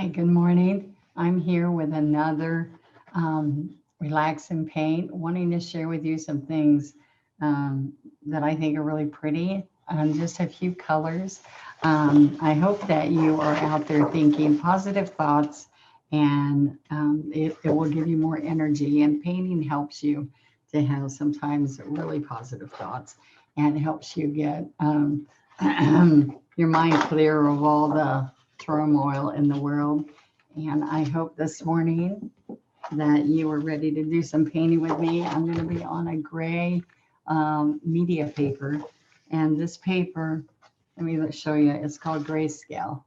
Hi, good morning. I'm here with another relaxing paint, wanting to share with you some things that I think are really pretty, just a few colors. I hope that you are out there thinking positive thoughts and it will give you more energy. And painting helps you to have sometimes really positive thoughts and helps you get your mind clear of all the turmoil in the world. And I hope this morning that you are ready to do some painting with me. I'm going to be on a gray media paper. And this paper, let me show you, it's called Grayscale.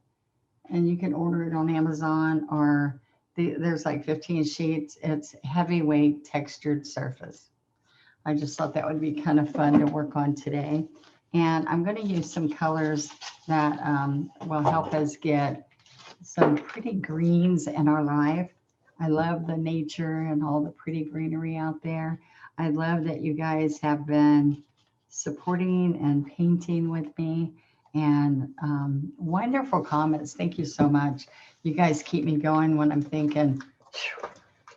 And you can order it on Amazon or there's like 15 sheets. It's heavyweight textured surface. I just thought that would be kind of fun to work on today. And I'm going to use some colors that will help us get some pretty greens in our life. I love the nature and all the pretty greenery out there. I love that you guys have been supporting and painting with me and wonderful comments. Thank you so much. You guys keep me going when I'm thinking,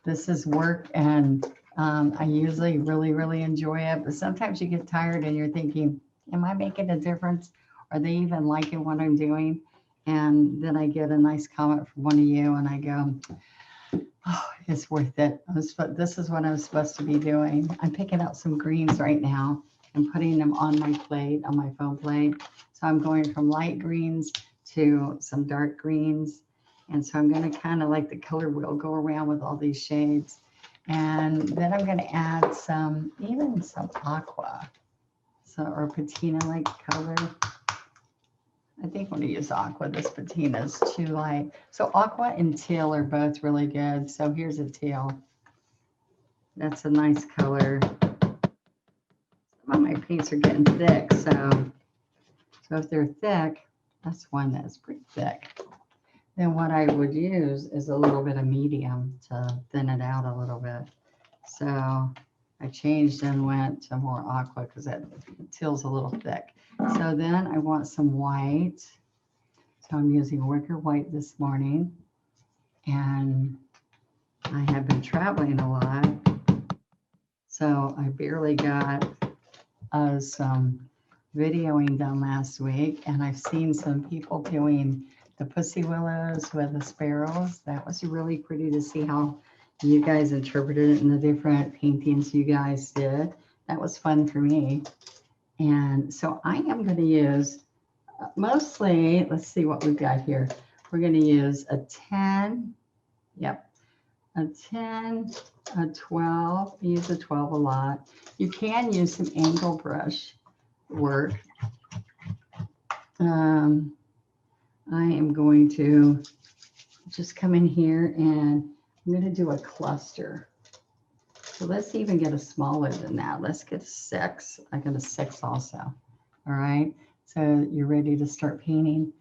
this is work, and I usually really enjoy it. But sometimes you get tired and you're thinking, am I making a difference? Are they even liking what I'm doing? And then I get a nice comment from one of you and I go, oh, it's worth it. This is what I'm supposed to be doing. I'm picking out some greens right now and putting them on my plate, on my foam plate. So I'm going from light greens to some dark greens. And so I'm going to kind of like the color wheel go around with all these shades. And then I'm going to add even some aqua, or patina-like color. I think I'm going to use aqua. This patina is too light. So aqua and teal are both really good. So here's a teal. That's a nice color. Some of my paints are getting thick. So if they're thick, that's one that's pretty thick. Then what I would use is a little bit of medium to thin it out a little bit. So I changed and went to more aqua because that teal's a little thick. So then I want some white. So I'm using wicker white this morning. And I have been traveling a lot. So I barely got some videoing done last week. And I've seen some people doing the pussy willows with the sparrows. That was really pretty to see how you guys interpreted it in the different paintings you guys did. That was fun for me. And so I am going to use mostly, let's see what we've got here. We're going to use a 10, yep, a 10, a 12. I use a 12 a lot. You can use some angle brush work. I am going to just come in here and I'm going to do a cluster. So let's even get a smaller than that. Let's get 6. I got a 6 also. All right. So you're ready to start painting.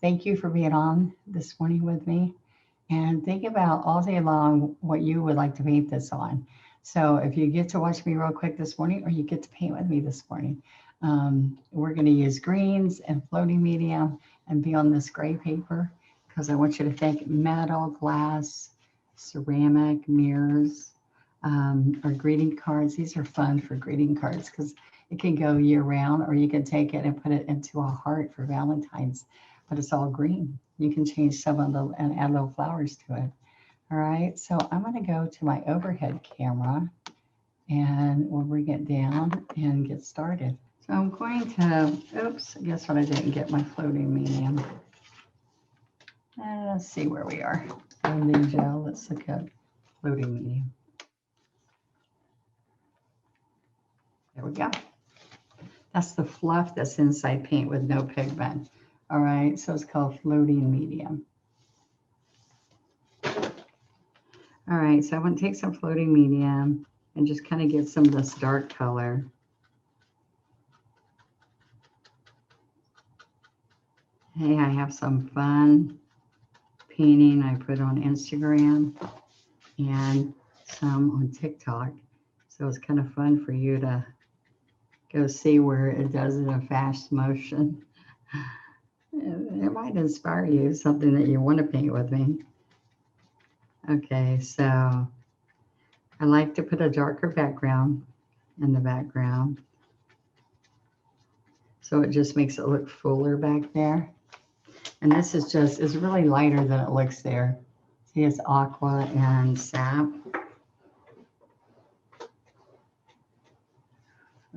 Thank you for being on this morning with me. And think about all day long what you would like to paint this on. So if you get to watch me real quick this morning, or you get to paint with me this morning, we're going to use greens and floating medium and be on this gray paper because I want you to think metal, glass, ceramic, mirrors, or greeting cards. These are fun for greeting cards because it can go year round, or you can take it and put it into a heart for Valentine's, but it's all green. You can change some of the and add little flowers to it. All right, so I'm going to go to my overhead camera and we'll bring it down and get started. So I'm going to, oops, guess what? I didn't get my floating medium. Let's see where we are. Floating gel, let's look at floating medium. There we go. That's the fluff that's inside paint with no pigment. All right, so it's called floating medium. All right, so I want to take some floating medium and just kind of get some of this dark color. Hey, I have some fun painting I put on Instagram and some on TikTok. So it's kind of fun for you to go see where it does it in a fast motion. It might inspire you, something that you want to paint with me. Okay, so I like to put a darker background in the background. So it just makes it look fuller back there. And this is just, it's really lighter than it looks there. See, it's aqua and sap.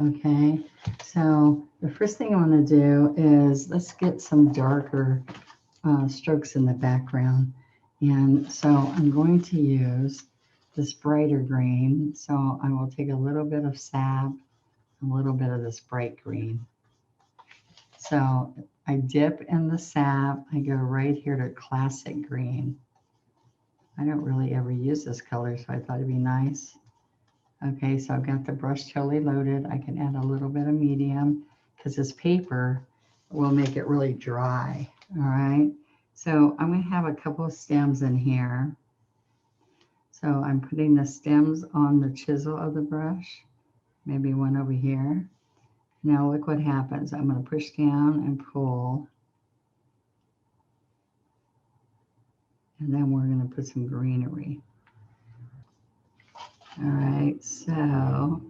Okay, so the first thing I want to do is let's get some darker strokes in the background. And so I'm going to use this brighter green. So I will take a little bit of sap, a little bit of this bright green. So I dip in the sap. I go right here to classic green. I don't really ever use this color, so I thought it'd be nice. Okay, so I've got the brush totally loaded. I can add a little bit of medium because this paper will make it really dry. All right, so I'm going to have a couple of stems in here. So I'm putting the stems on the chisel of the brush, maybe one over here. Now look what happens. I'm going to push down and pull. And then we're going to put some greenery. All right, so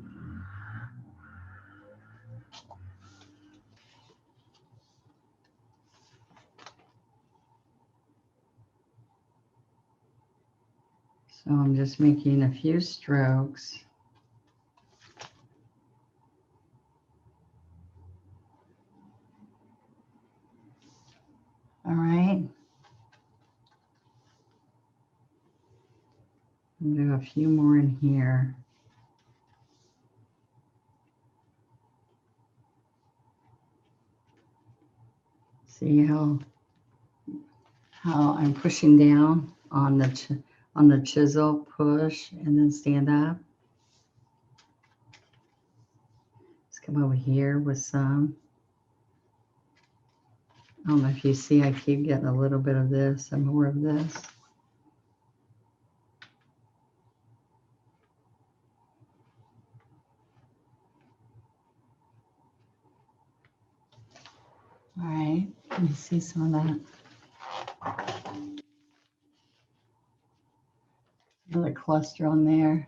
I'm just making a few strokes. All right. I'll do a few more in here. See how I'm pushing down on the chisel, push, and then stand up. Let's come over here with some. I don't know if you see, I keep getting a little bit of this and more of this. All right, let me see some of that. Another cluster on there.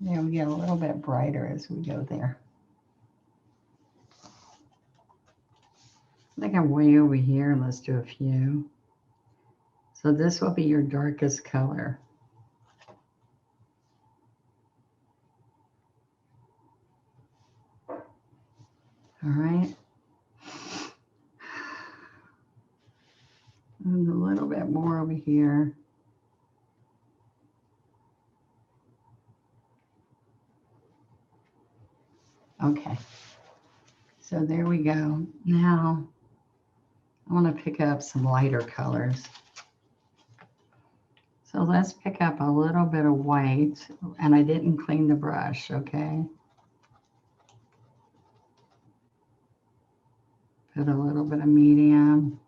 There we get a little bit brighter as we go there. I think I'm way over here. Let's do a few. So this will be your darkest color. All right. And a little bit more over here. Okay. So there we go. Now I want to pick up some lighter colors. So let's pick up a little bit of white, and I didn't clean the brush, okay? Put a little bit of medium.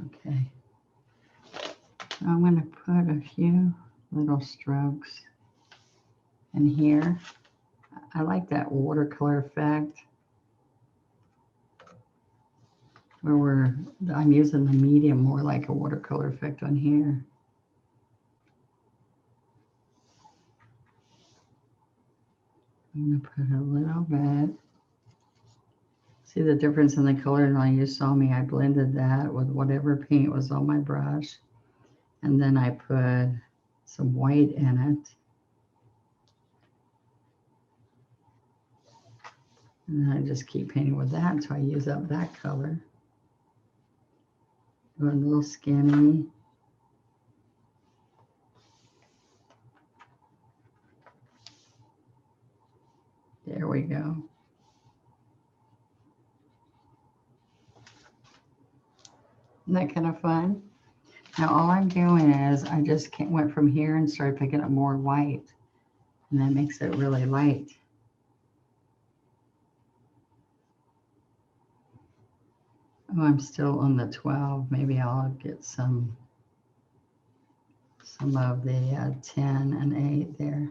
Okay. So I'm going to put a few little strokes in here. I like that watercolor effect where I'm using the medium more like a watercolor effect on here. I'm going to put a little bit. See the difference in the color? Now you saw me, I blended that with whatever paint was on my brush. And then I put some white in it. And then I just keep painting with that until I use up that color. Go a little skinny. There we go. Isn't that kind of fun? Now all I'm doing is I just went from here and started picking up more white. And that makes it really light. Oh, I'm still on the 12. Maybe I'll get some some of the 10 and 8 there.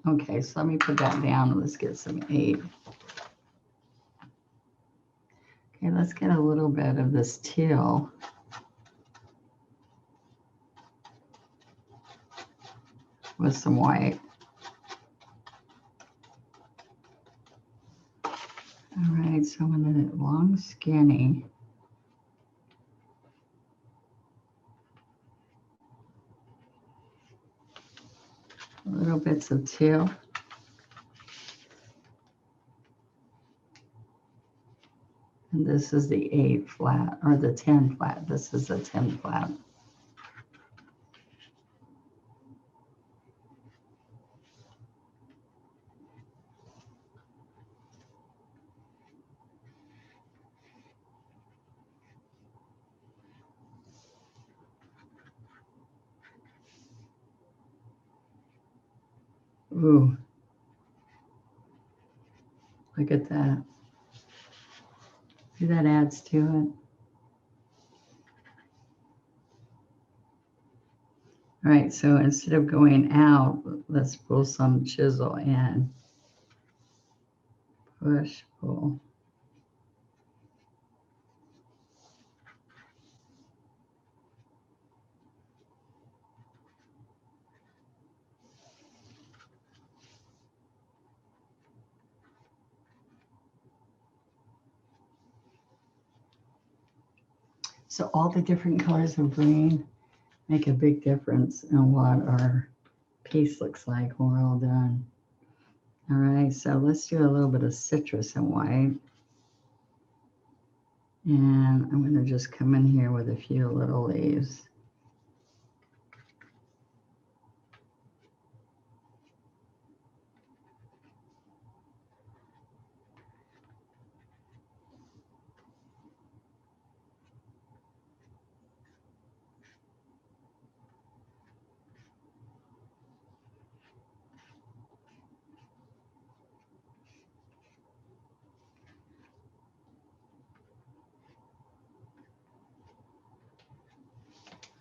Okay, so let me put that down. Let's get some 8. Okay, let's get a little bit of this teal. With some white. All right, so I'm going to long skinny. Little bits of teal. And this is the 8 flat, or the 10 flat. This is the 10 flat. Ooh, look at that. See, that adds to it. All right, so instead of going out, let's pull some chisel in. Push, pull. So all the different colors of green make a big difference in what our piece looks like when we're all done. All right, so let's do a little bit of citrus and white. And I'm going to just come in here with a few little leaves.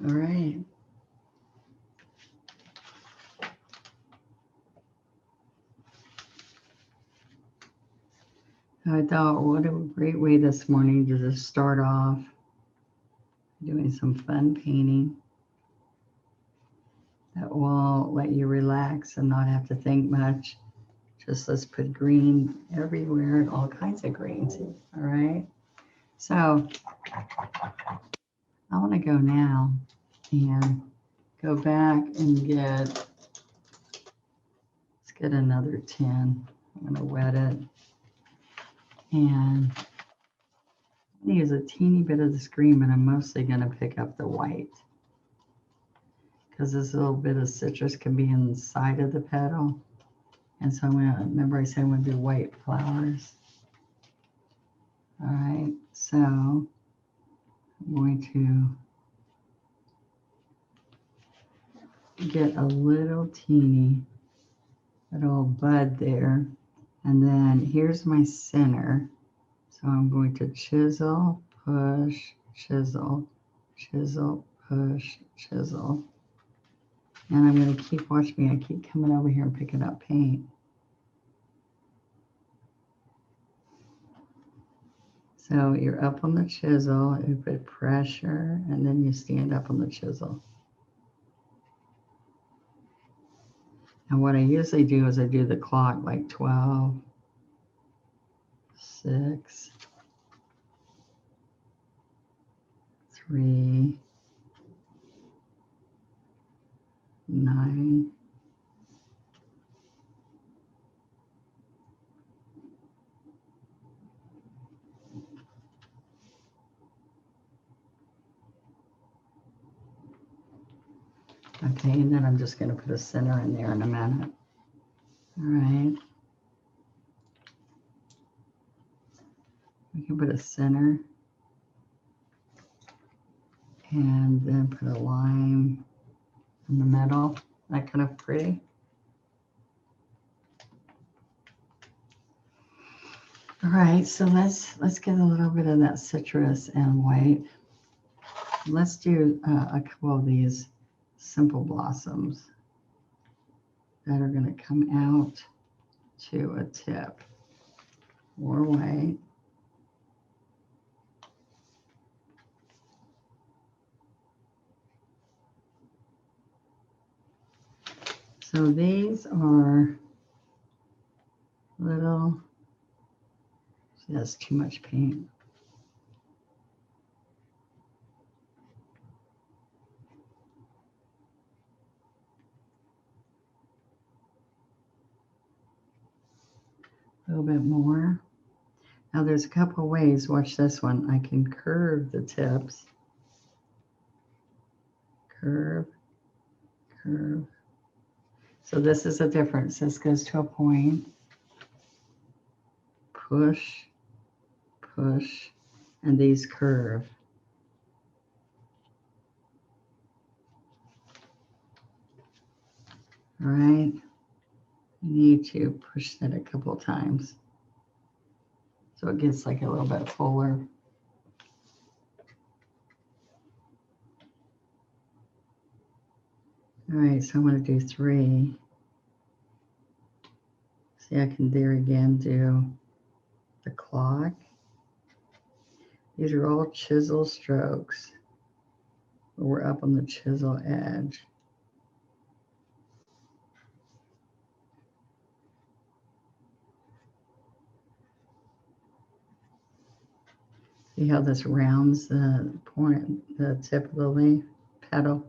All right. I thought, what a great way this morning to just start off doing some fun painting that will let you relax and not have to think much. Just let's put green everywhere and all kinds of greens. All right. So I want to go now and go back and let's get another 10. I'm going to wet it. And I'm going to use a teeny bit of this green, but I'm mostly going to pick up the white. Because this little bit of citrus can be inside of the petal. And so I'm going to, remember I said I'm going to do white flowers. All right, so I'm going to get a little teeny little bud there. And then here's my center. So I'm going to chisel, push, chisel, chisel, push, chisel. And I'm going to keep, watch me, I keep coming over here and picking up paint. So you're up on the chisel, you put pressure, and then you stand up on the chisel. And what I usually do is I do the clock like 12, 6, 3, 9, 8. Okay, and then I'm just going to put a center in there in a minute. All right. We can put a center and then put a line in the middle. That kind of pretty. All right, so let's get a little bit of that citrus and white. Let's do a couple of these simple blossoms that are going to come out to a tip. More white. So these are little, see, that's too much paint. A little bit more. Now there's a couple ways. Watch this one. I can curve the tips. Curve, curve. So this is a difference. This goes to a point. Push, push, and these curve. All right. You need to push that a couple times so it gets like a little bit fuller. All right, so I'm going to do 3. See, I can there again do the clock. These are all chisel strokes. We're up on the chisel edge. See how this rounds the point, the tip of the leaf, petal.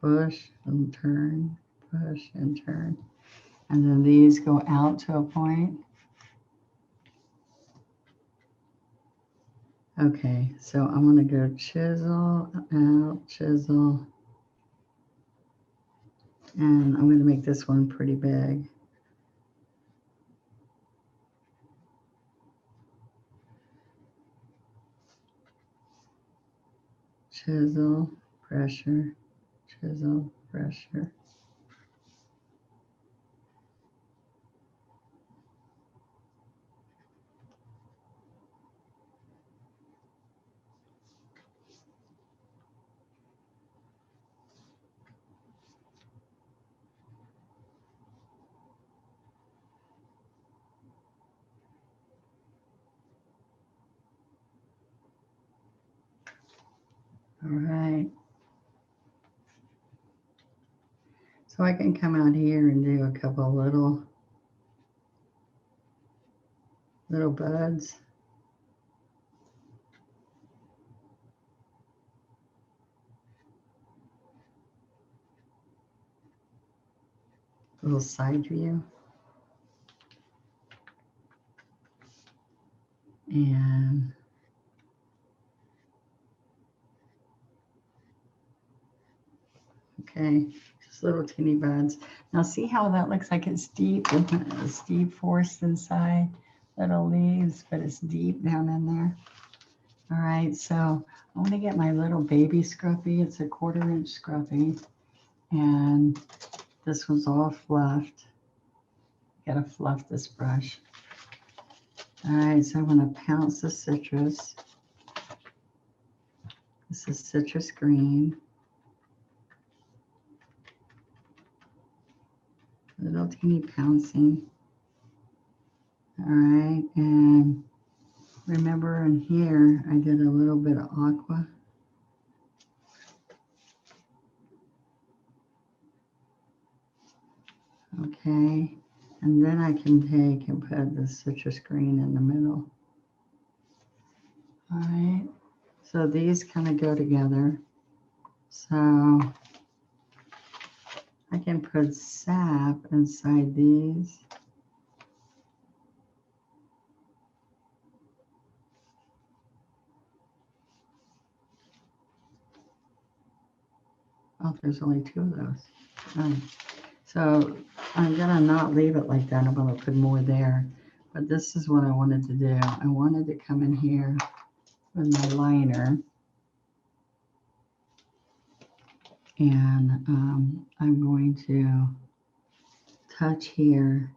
Push and turn, push and turn. And then these go out to a point. Okay, so I'm going to go chisel, out, chisel. And I'm going to make this one pretty big. Chisel, pressure, chisel, pressure. All right. So I can come out here and do a couple little buds. Little side view. And okay, just little teeny buds. Now see how that looks like it's deep, it's deep forest inside, little leaves, but it's deep down in there. All right, so I'm gonna get my little baby scruffy. It's a 1/4 inch scruffy, and this one's all fluffed. Gotta fluff this brush. All right, so I'm gonna pounce the citrus. This is citrus green. Little teeny pouncing. All right, and remember in here, I did a little bit of aqua. Okay, and then I can take and put the citrus green in the middle. All right, so these kind of go together. So I can put sap inside these. Oh, there's only 2 of those. Right. So I'm gonna not leave it like that. I'm gonna put more there. But this is what I wanted to do. I wanted to come in here with my liner. And I'm going to touch here.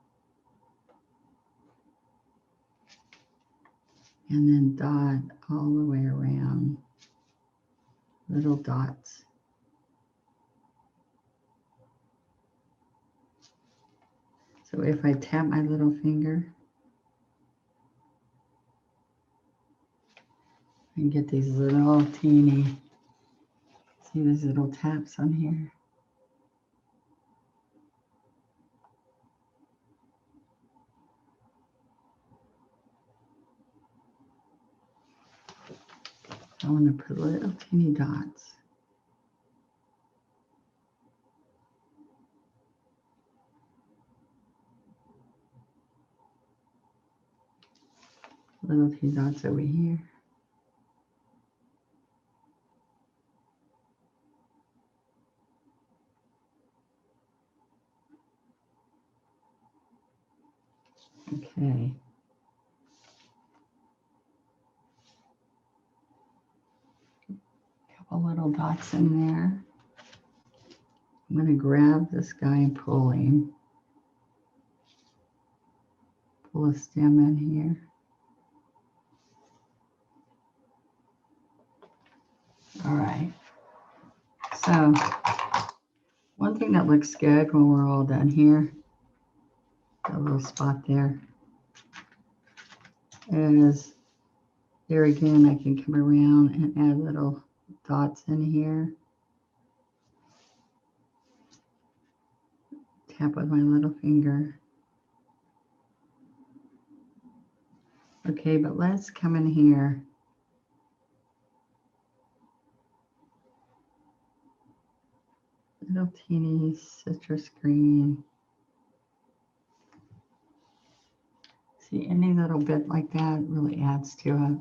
and then dot all the way around, little dots. So if I tap my little finger, I can get these little teeny, see these little taps on here? I want to put little teeny dots. Little teeny dots over here. Okay. Couple little dots in there. I'm going to grab this guy and pull him. Pull a stem in here. All right. So one thing that looks good when we're all done here, a little spot there, is there again, I can come around and add little dots in here. Tap with my little finger. Okay, but let's come in here. Little teeny citrus green. See, any little bit like that really adds to it.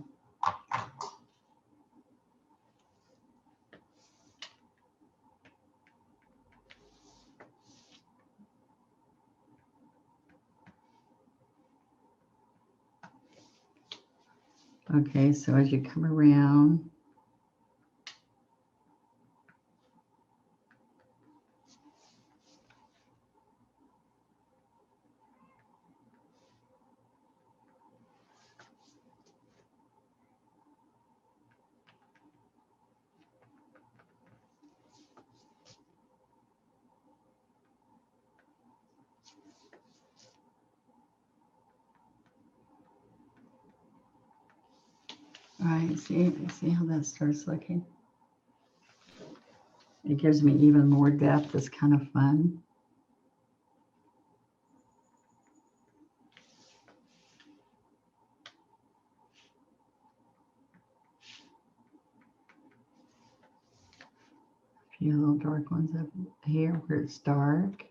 Okay, so as you come around, all right, see how that starts looking? It gives me even more depth. It's kind of fun. A few little dark ones up here where it's dark.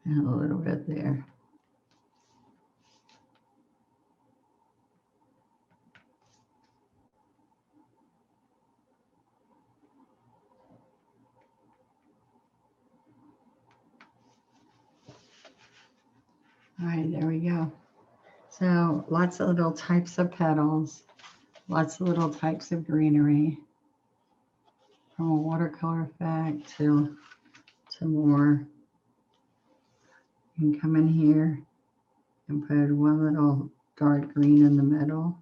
And a little bit there. All right, there we go. So lots of little types of petals, lots of little types of greenery, from a watercolor effect to more. You can come in here and put one little dark green in the middle.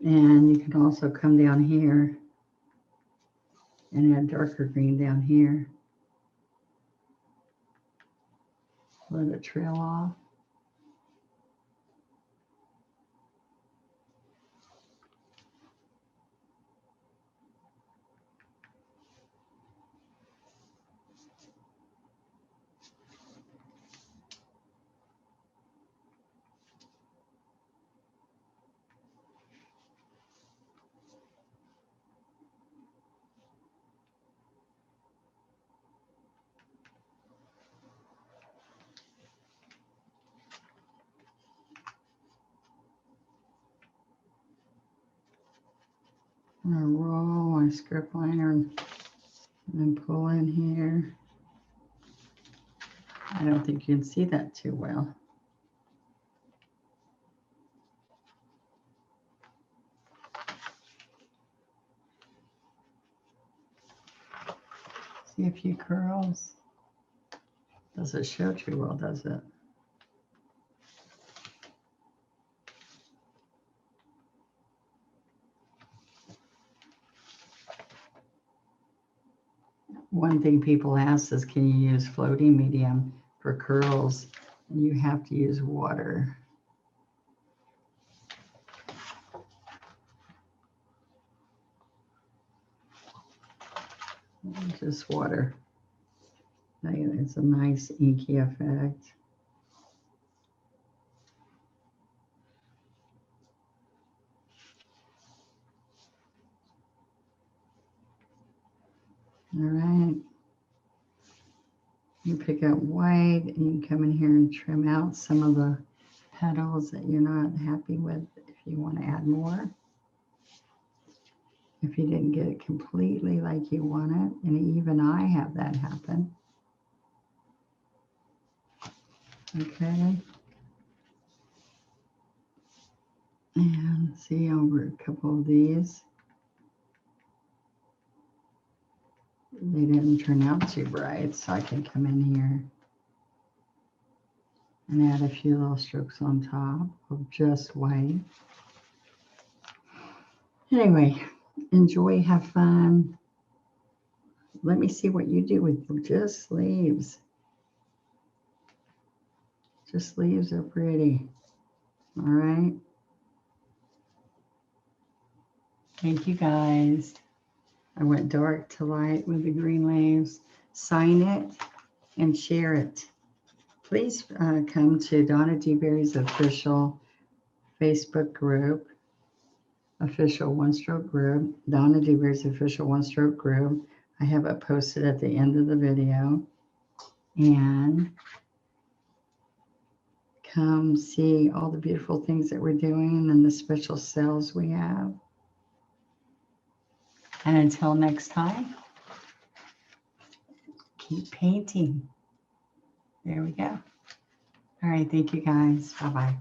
And you can also come down here and add darker green down here. Let it trail off. I'm gonna roll my script liner and then pull in here. I don't think you can see that too well. See a few curls. Doesn't show too well, does it? One thing people ask is, can you use floating medium for curls? And you have to use water. Just water. It's a nice inky effect. All right. You pick out white and you come in here and trim out some of the petals that you're not happy with if you want to add more. If you didn't get it completely like you want it, and even I have that happen. Okay. And see over a couple of these. They didn't turn out too bright, so I can come in here and add a few little strokes on top of just white. Anyway, enjoy, have fun. Let me see what you do with just leaves. Just leaves are pretty. All right. Thank you guys. I went dark to light with the green leaves. Sign it and share it. Please come to Donna Dewberry's official Facebook group, official one-stroke group, Donna Dewberry's official one-stroke group. I have it posted at the end of the video. And come see all the beautiful things that we're doing and the special sales we have. And until next time, keep painting. There we go. All right, thank you guys. Bye-bye.